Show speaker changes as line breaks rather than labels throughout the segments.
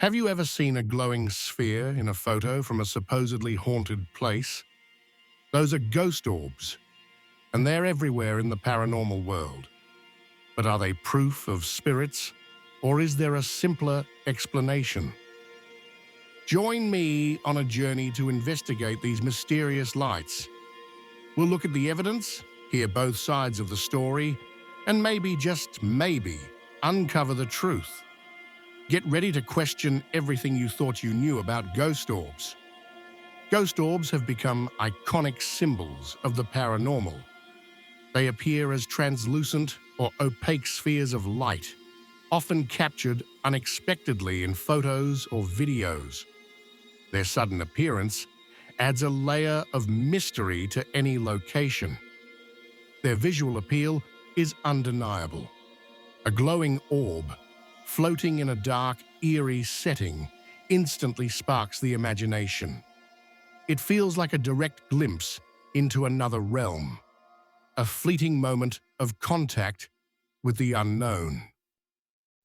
Have you ever seen a glowing sphere in a photo from a supposedly haunted place? Those are ghost orbs, and they're everywhere in the paranormal world. But are they proof of spirits, or is there a simpler explanation? Join me on a journey to investigate these mysterious lights. We'll look at the evidence, hear both sides of the story, and maybe, just maybe, uncover the truth. Get ready to question everything you thought you knew about ghost orbs. Ghost orbs have become iconic symbols of the paranormal. They appear as translucent or opaque spheres of light, often captured unexpectedly in photos or videos. Their sudden appearance adds a layer of mystery to any location. Their visual appeal is undeniable. A glowing orb, floating in a dark, eerie setting, instantly sparks the imagination. It feels like a direct glimpse into another realm, a fleeting moment of contact with the unknown.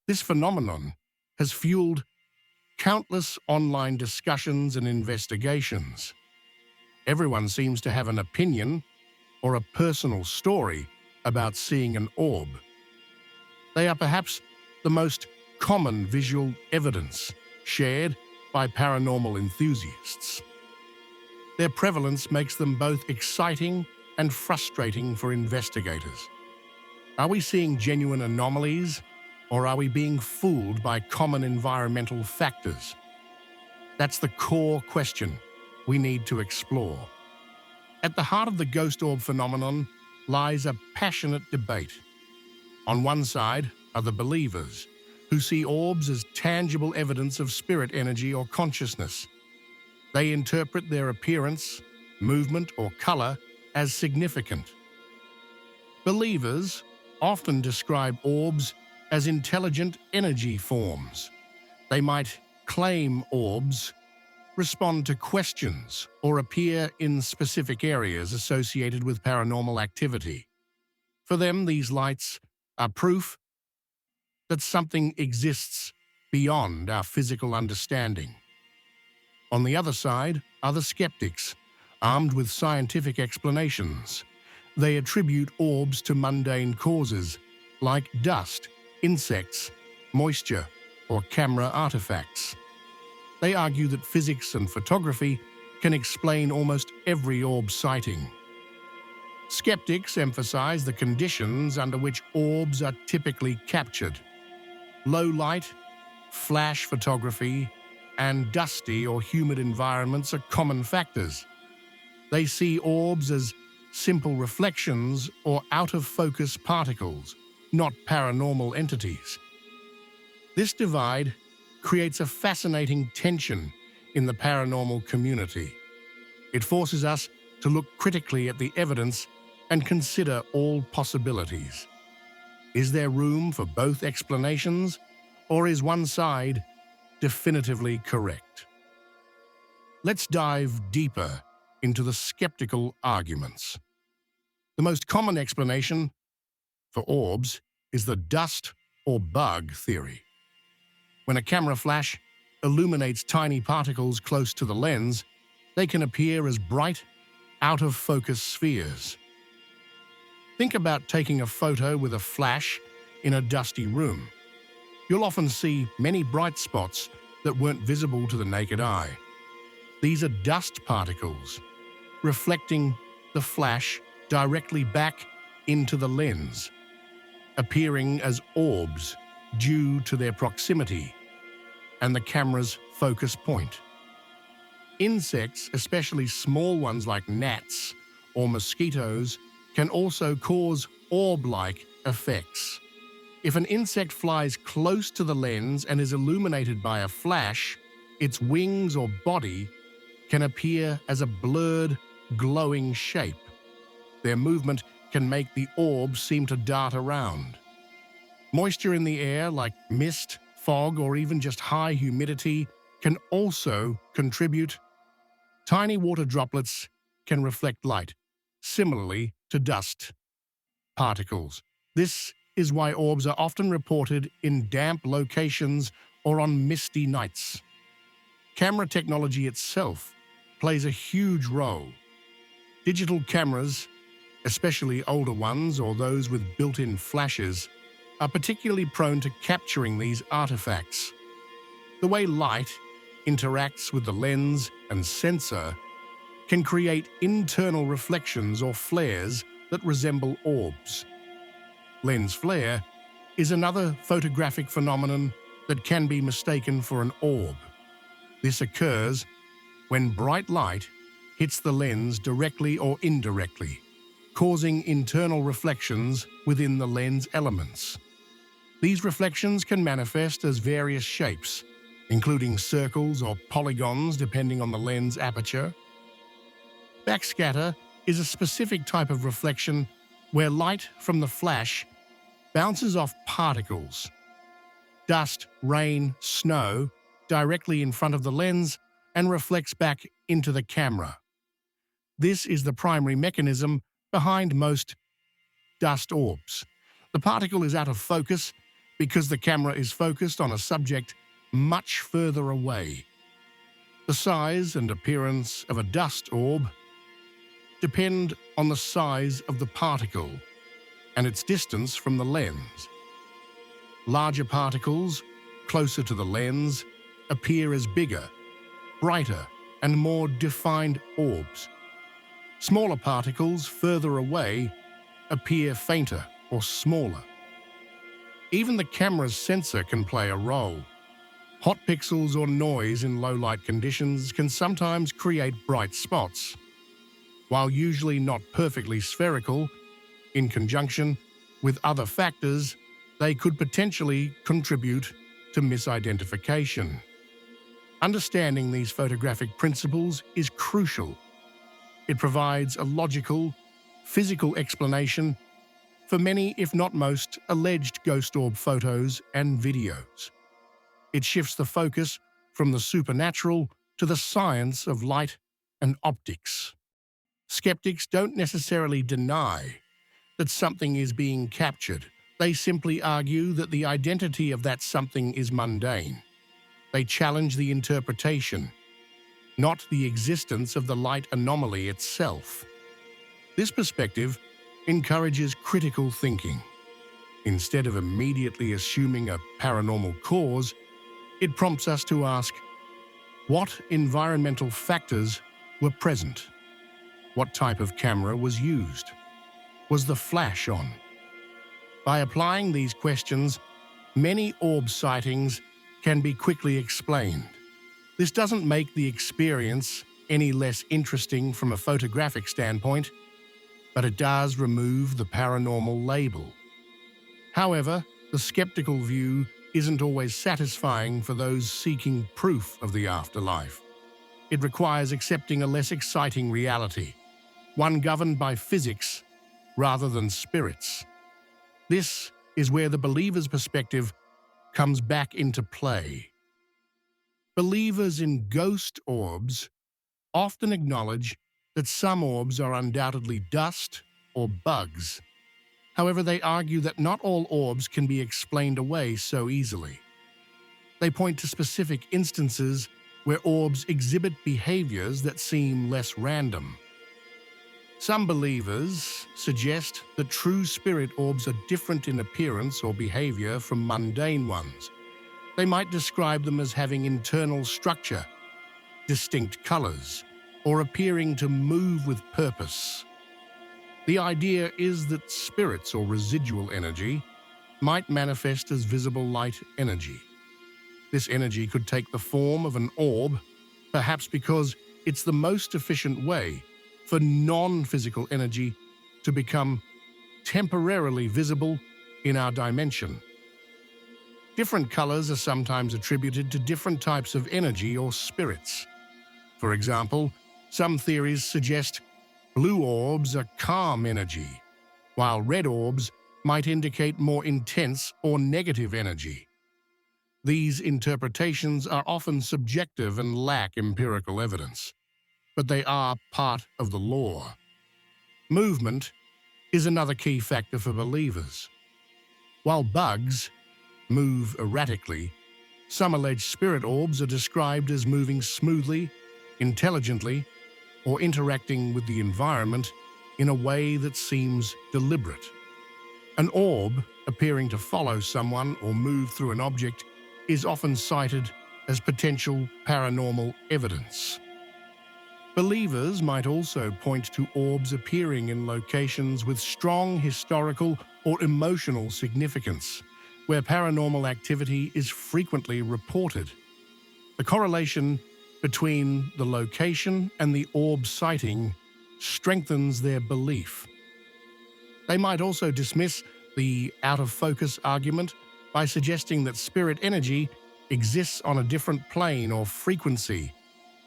This phenomenon has fueled countless online discussions and investigations. Everyone seems to have an opinion or a personal story about seeing an orb. They are perhaps the most common visual evidence shared by paranormal enthusiasts. Their prevalence makes them both exciting and frustrating for investigators. Are we seeing genuine anomalies, or are we being fooled by common environmental factors? That's the core question we need to explore. At the heart of the ghost orb phenomenon lies a passionate debate. On one side are the believers, who see orbs as tangible evidence of spirit energy or consciousness. They interpret their appearance, movement, or color as significant. Believers often describe orbs as intelligent energy forms. They might claim orbs respond to questions or appear in specific areas associated with paranormal activity. For them, these lights are proof that something exists beyond our physical understanding. On the other side are the skeptics, armed with scientific explanations. They attribute orbs to mundane causes like dust, insects, moisture, or camera artifacts. They argue that physics and photography can explain almost every orb sighting. Skeptics emphasize the conditions under which orbs are typically captured. Low light, flash photography, and dusty or humid environments are common factors. They see orbs as simple reflections or out-of-focus particles, not paranormal entities. This divide creates a fascinating tension in the paranormal community. It forces us to look critically at the evidence and consider all possibilities. Is there room for both explanations, or is one side definitively correct? Let's dive deeper into the skeptical arguments. The most common explanation for orbs is the dust or bug theory. When a camera flash illuminates tiny particles close to the lens, they can appear as bright, out-of-focus spheres. Think about taking a photo with a flash in a dusty room. You'll often see many bright spots that weren't visible to the naked eye. These are dust particles, reflecting the flash directly back into the lens, appearing as orbs due to their proximity and the camera's focus point. Insects, especially small ones like gnats or mosquitoes, can also cause orb-like effects. If an insect flies close to the lens and is illuminated by a flash, its wings or body can appear as a blurred, glowing shape. Their movement can make the orb seem to dart around. Moisture in the air, like mist, fog, or even just high humidity, can also contribute. Tiny water droplets can reflect light, similarly to dust particles. This is why orbs are often reported in damp locations or on misty nights. Camera technology itself plays a huge role. Digital cameras, especially older ones or those with built-in flashes, are particularly prone to capturing these artifacts. The way light interacts with the lens and sensor can create internal reflections or flares that resemble orbs. Lens flare is another photographic phenomenon that can be mistaken for an orb. This occurs when bright light hits the lens directly or indirectly, causing internal reflections within the lens elements. These reflections can manifest as various shapes, including circles or polygons depending on the lens aperture. Backscatter is a specific type of reflection where light from the flash bounces off particles, dust, rain, snow, directly in front of the lens and reflects back into the camera. This is the primary mechanism behind most dust orbs. The particle is out of focus because the camera is focused on a subject much further away. The size and appearance of a dust orb depend on the size of the particle and its distance from the lens. Larger particles, closer to the lens, appear as bigger, brighter, and more defined orbs. Smaller particles further away appear fainter or smaller. Even the camera's sensor can play a role. Hot pixels or noise in low-light conditions can sometimes create bright spots. While usually not perfectly spherical, in conjunction with other factors, they could potentially contribute to misidentification. Understanding these photographic principles is crucial. It provides a logical, physical explanation for many, if not most, alleged ghost orb photos and videos. It shifts the focus from the supernatural to the science of light and optics. Skeptics don't necessarily deny that something is being captured. They simply argue that the identity of that something is mundane. They challenge the interpretation, not the existence of the light anomaly itself. This perspective encourages critical thinking. Instead of immediately assuming a paranormal cause, it prompts us to ask, what environmental factors were present? What type of camera was used? Was the flash on? By applying these questions, many orb sightings can be quickly explained. This doesn't make the experience any less interesting from a photographic standpoint, but it does remove the paranormal label. However, the skeptical view isn't always satisfying for those seeking proof of the afterlife. It requires accepting a less exciting reality, one governed by physics rather than spirits. This is where the believer's perspective comes back into play. Believers in ghost orbs often acknowledge that some orbs are undoubtedly dust or bugs. However, they argue that not all orbs can be explained away so easily. They point to specific instances where orbs exhibit behaviors that seem less random. Some believers suggest that true spirit orbs are different in appearance or behavior from mundane ones. They might describe them as having internal structure, distinct colors, or appearing to move with purpose. The idea is that spirits or residual energy might manifest as visible light energy. This energy could take the form of an orb, perhaps because it's the most efficient way for non-physical energy to become temporarily visible in our dimension. Different colors are sometimes attributed to different types of energy or spirits. For example, some theories suggest blue orbs are calm energy, while red orbs might indicate more intense or negative energy. These interpretations are often subjective and lack empirical evidence, but they are part of the lore. Movement is another key factor for believers. While bugs move erratically, Some alleged spirit orbs are described as moving smoothly, intelligently, or interacting with the environment in a way that seems deliberate. An orb appearing to follow someone or move through an object is often cited as potential paranormal evidence. Believers might also point to orbs appearing in locations with strong historical or emotional significance, where paranormal activity is frequently reported. The correlation between the location and the orb sighting strengthens their belief. They might also dismiss the out-of-focus argument by suggesting that spirit energy exists on a different plane or frequency,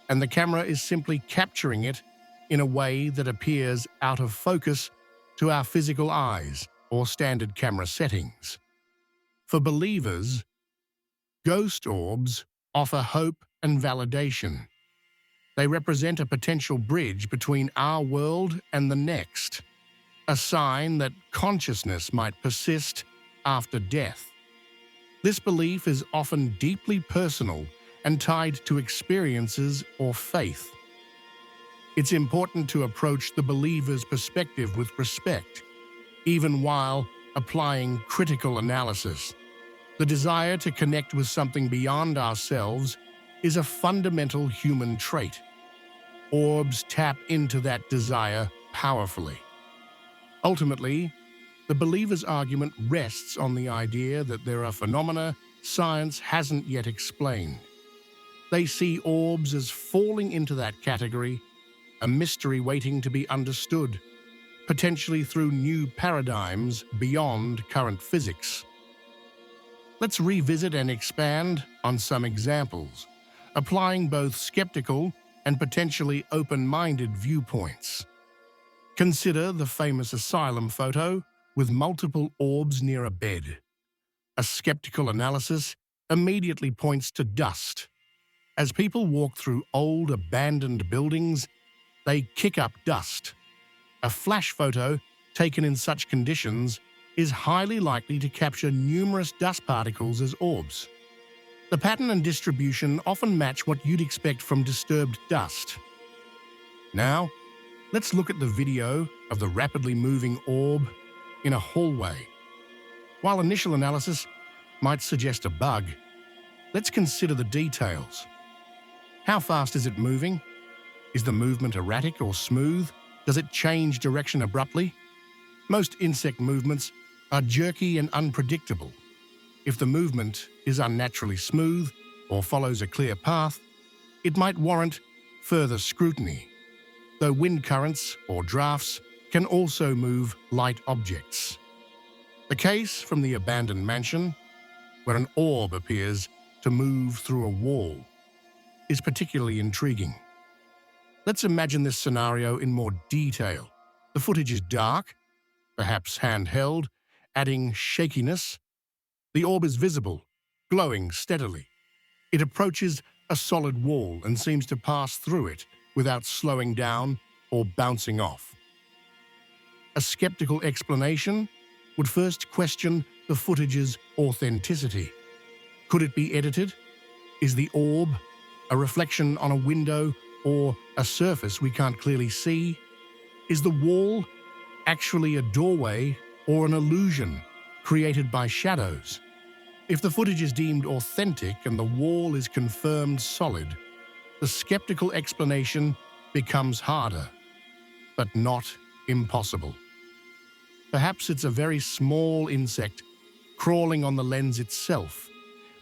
and the camera is simply capturing it in a way that appears out of focus to our physical eyes or standard camera settings. For believers, ghost orbs offer hope and validation. They represent a potential bridge between our world and the next, a sign that consciousness might persist after death. This belief is often deeply personal and tied to experiences or faith. It's important to approach the believer's perspective with respect, even while applying critical analysis. The desire to connect with something beyond ourselves is a fundamental human trait. Orbs tap into that desire powerfully. Ultimately, the believer's argument rests on the idea that there are phenomena science hasn't yet explained. They see orbs as falling into that category, a mystery waiting to be understood, potentially through new paradigms beyond current physics. Let's revisit and expand on some examples, applying both skeptical and potentially open-minded viewpoints. Consider the famous asylum photo with multiple orbs near a bed. A skeptical analysis immediately points to dust. As people walk through old, abandoned buildings, they kick up dust. A flash photo taken in such conditions is highly likely to capture numerous dust particles as orbs. The pattern and distribution often match what you'd expect from disturbed dust. Now, let's look at the video of the rapidly moving orb in a hallway. While initial analysis might suggest a bug, let's consider the details. How fast is it moving? Is the movement erratic or smooth? Does it change direction abruptly? Most insect movements are jerky and unpredictable. If the movement is unnaturally smooth or follows a clear path, it might warrant further scrutiny, though wind currents or drafts can also move light objects. The case from the abandoned mansion, where an orb appears to move through a wall, is particularly intriguing. Let's imagine this scenario in more detail. The footage is dark, perhaps handheld, adding shakiness. The orb is visible, glowing steadily. It approaches a solid wall and seems to pass through it without slowing down or bouncing off. A skeptical explanation would first question the footage's authenticity. Could it be edited? Is the orb a reflection on a window or a surface we can't clearly see? Is the wall actually a doorway or an illusion created by shadows? If the footage is deemed authentic and the wall is confirmed solid, the skeptical explanation becomes harder, but not impossible. Perhaps it's a very small insect crawling on the lens itself,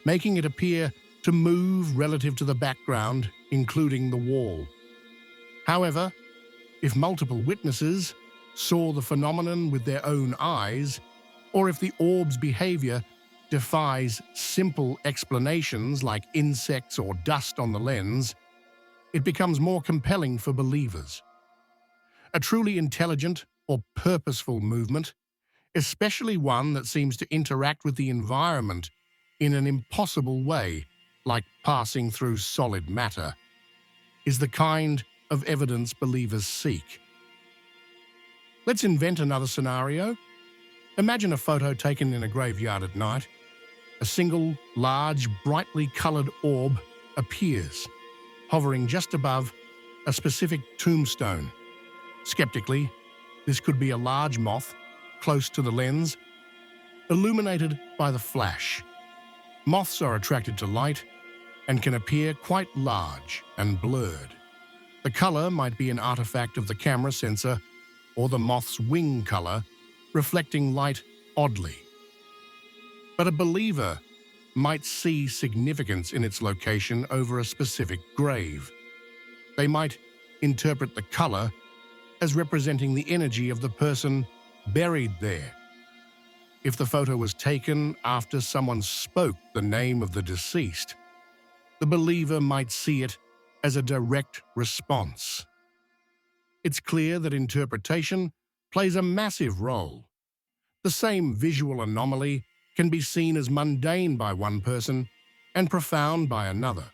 making it appear to move relative to the background, including the wall. However, if multiple witnesses saw the phenomenon with their own eyes, or if the orb's behavior defies simple explanations like insects or dust on the lens, it becomes more compelling for believers. A truly intelligent or purposeful movement, especially one that seems to interact with the environment in an impossible way, like passing through solid matter, is the kind of evidence believers seek. Let's invent another scenario. Imagine a photo taken in a graveyard at night. a single, large, brightly colored orb appears, hovering just above a specific tombstone. Skeptically, this could be a large moth close to the lens, illuminated by the flash. Moths are attracted to light and can appear quite large and blurred. The color might be an artifact of the camera sensor or the moth's wing color, reflecting light oddly. But a believer might see significance in its location over a specific grave. They might interpret the color as representing the energy of the person buried there. If the photo was taken after someone spoke the name of the deceased, the believer might see it as a direct response. It's clear that interpretation plays a massive role. The same visual anomaly can be seen as mundane by one person and profound by another.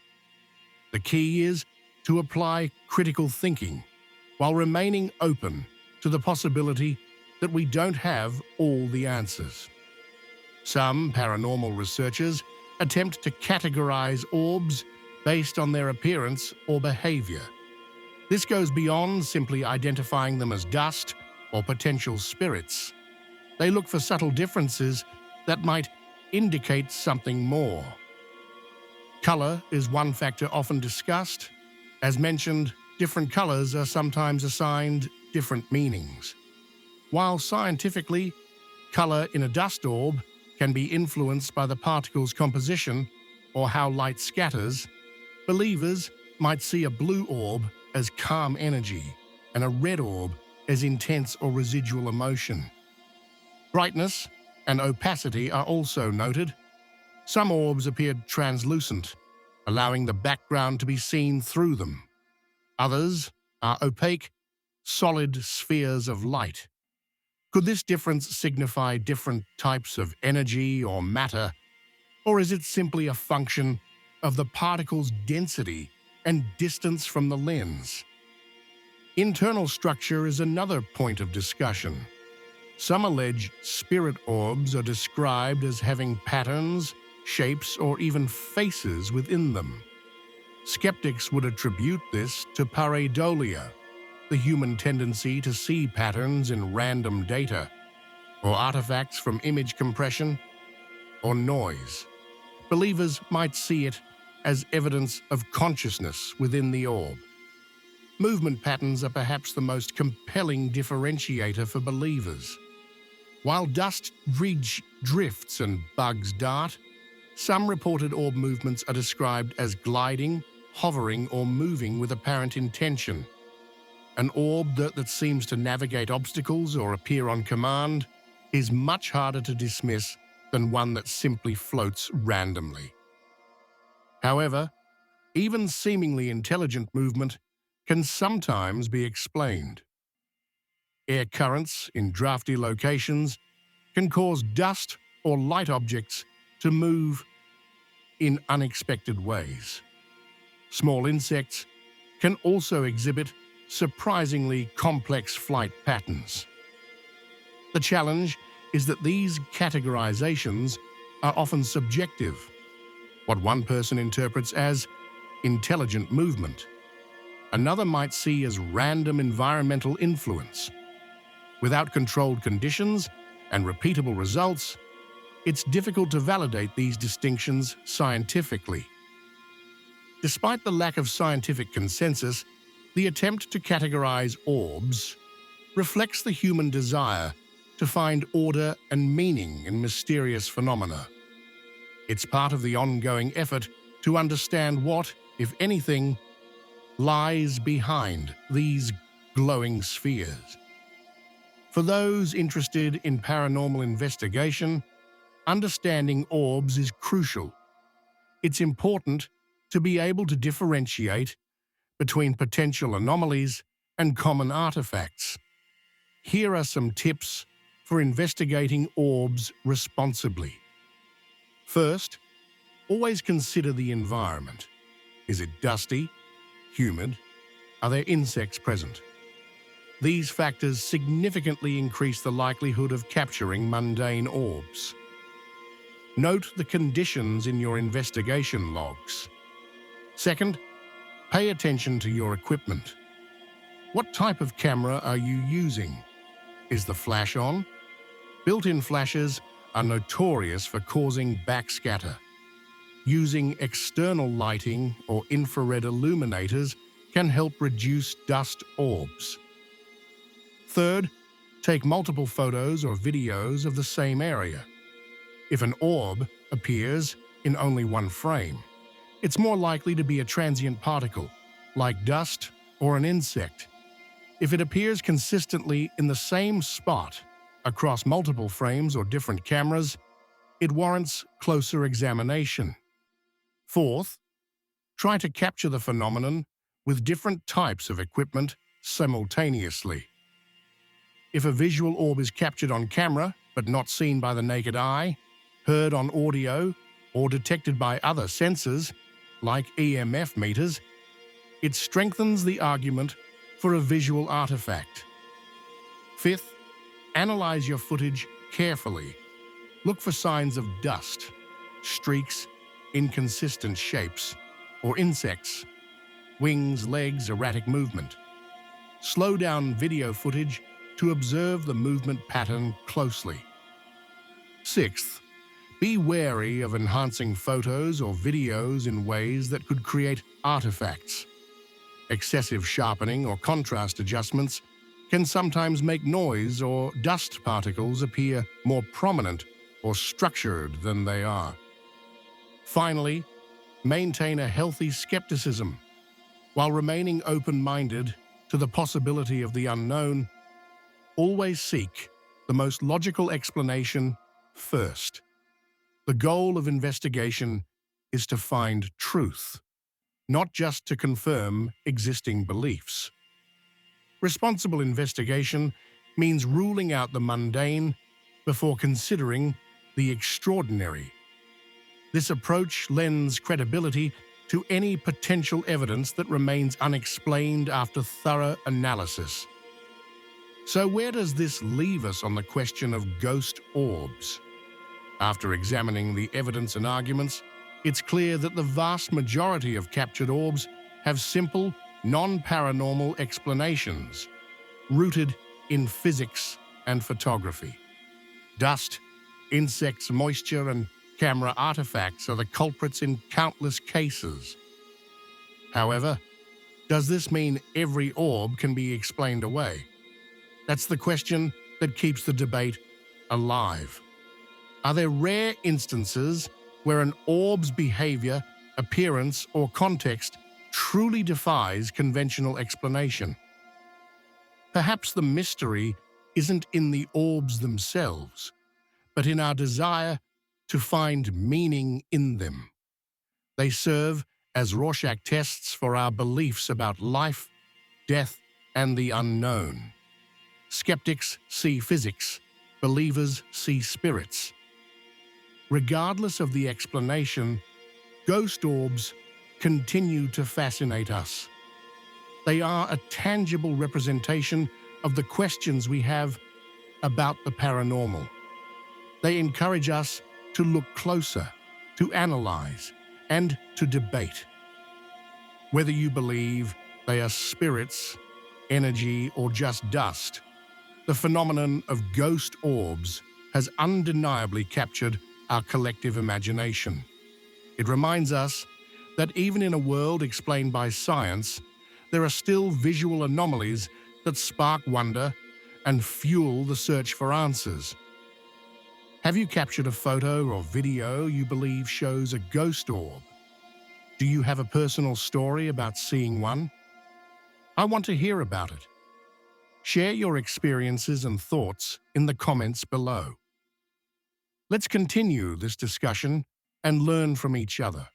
The key is to apply critical thinking while remaining open to the possibility that we don't have all the answers. Some paranormal researchers attempt to categorize orbs based on their appearance or behavior. This goes beyond simply identifying them as dust or potential spirits. They look for subtle differences that might indicate something more. Color is one factor often discussed. As mentioned, different colors are sometimes assigned different meanings. While scientifically, color in a dust orb can be influenced by the particle's composition or how light scatters, believers might see a blue orb as calm energy and a red orb as intense or residual emotion. Brightness and opacity are also noted. Some orbs appeared translucent, allowing the background to be seen through them. Others are opaque, solid spheres of light. Could this difference signify different types of energy or matter, or is it simply a function of the particle's density and distance from the lens? Internal structure is another point of discussion. Some allege spirit orbs are described as having patterns, shapes, or even faces within them. Skeptics would attribute this to pareidolia, the human tendency to see patterns in random data, or artifacts from image compression or noise. Believers might see it as evidence of consciousness within the orb. Movement patterns are perhaps the most compelling differentiator for believers. While dust drifts and bugs dart, some reported orb movements are described as gliding, hovering, or moving with apparent intention. An orb that seems to navigate obstacles or appear on command is much harder to dismiss than one that simply floats randomly. However, even seemingly intelligent movement can sometimes be explained. Air currents in drafty locations can cause dust or light objects to move in unexpected ways. Small insects can also exhibit surprisingly complex flight patterns. The challenge is that these categorizations are often subjective. What one person interprets as intelligent movement, another might see as random environmental influence. Without controlled conditions and repeatable results, it's difficult to validate these distinctions scientifically. Despite the lack of scientific consensus, the attempt to categorize orbs reflects the human desire to find order and meaning in mysterious phenomena. It's part of the ongoing effort to understand what, if anything, lies behind these glowing spheres. For those interested in paranormal investigation, understanding orbs is crucial. It's important to be able to differentiate between potential anomalies and common artifacts. Here are some tips for investigating orbs responsibly. First, always consider the environment. Is it dusty? Humid? Are there insects present? These factors significantly increase the likelihood of capturing mundane orbs. Note the conditions in your investigation logs. Second, pay attention to your equipment. What type of camera are you using? Is the flash on? Built-in flashes are notorious for causing backscatter. Using external lighting or infrared illuminators can help reduce dust orbs. Third, take multiple photos or videos of the same area. If an orb appears in only one frame, it's more likely to be a transient particle, like dust or an insect. If it appears consistently in the same spot across multiple frames or different cameras, it warrants closer examination. Fourth, try to capture the phenomenon with different types of equipment simultaneously. If a visual orb is captured on camera but not seen by the naked eye, heard on audio, or detected by other sensors, like EMF meters, it strengthens the argument for a visual artifact. Fifth, analyze your footage carefully. Look for signs of dust, streaks, inconsistent shapes, or insects, wings, legs, erratic movement. Slow down video footage to observe the movement pattern closely. Sixth, be wary of enhancing photos or videos in ways that could create artifacts. Excessive sharpening or contrast adjustments can sometimes make noise or dust particles appear more prominent or structured than they are. Finally, maintain a healthy skepticism. While remaining open-minded to the possibility of the unknown, always seek the most logical explanation first. The goal of investigation is to find truth, not just to confirm existing beliefs. Responsible investigation means ruling out the mundane before considering the extraordinary. This approach lends credibility to any potential evidence that remains unexplained after thorough analysis. So where does this leave us on the question of ghost orbs? After examining the evidence and arguments, it's clear that the vast majority of captured orbs have simple, non-paranormal explanations, rooted in physics and photography. Dust, insects, moisture, and camera artifacts are the culprits in countless cases. However, does this mean every orb can be explained away? That's the question that keeps the debate alive. Are there rare instances where an orb's behavior, appearance, or context truly defies conventional explanation? Perhaps the mystery isn't in the orbs themselves, but in our desire to find meaning in them. They serve as Rorschach tests for our beliefs about life, death, and the unknown. Skeptics see physics, believers see spirits. Regardless of the explanation, ghost orbs continue to fascinate us. They are a tangible representation of the questions we have about the paranormal. They encourage us to look closer, to analyze, and to debate. Whether you believe they are spirits, energy, or just dust, the phenomenon of ghost orbs has undeniably captured our collective imagination. It reminds us that even in a world explained by science, there are still visual anomalies that spark wonder and fuel the search for answers. Have you captured a photo or video you believe shows a ghost orb? Do you have a personal story about seeing one? I want to hear about it. Share your experiences and thoughts in the comments below. Let's continue this discussion and learn from each other.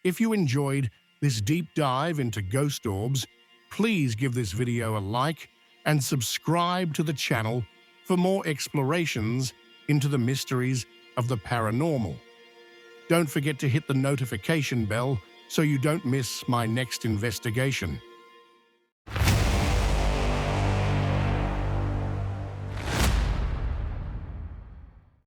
If you enjoyed this deep dive into ghost orbs, please give this video a like and subscribe to the channel for more explorations into the mysteries of the paranormal. Don't forget to hit the notification bell so you don't miss my next investigation.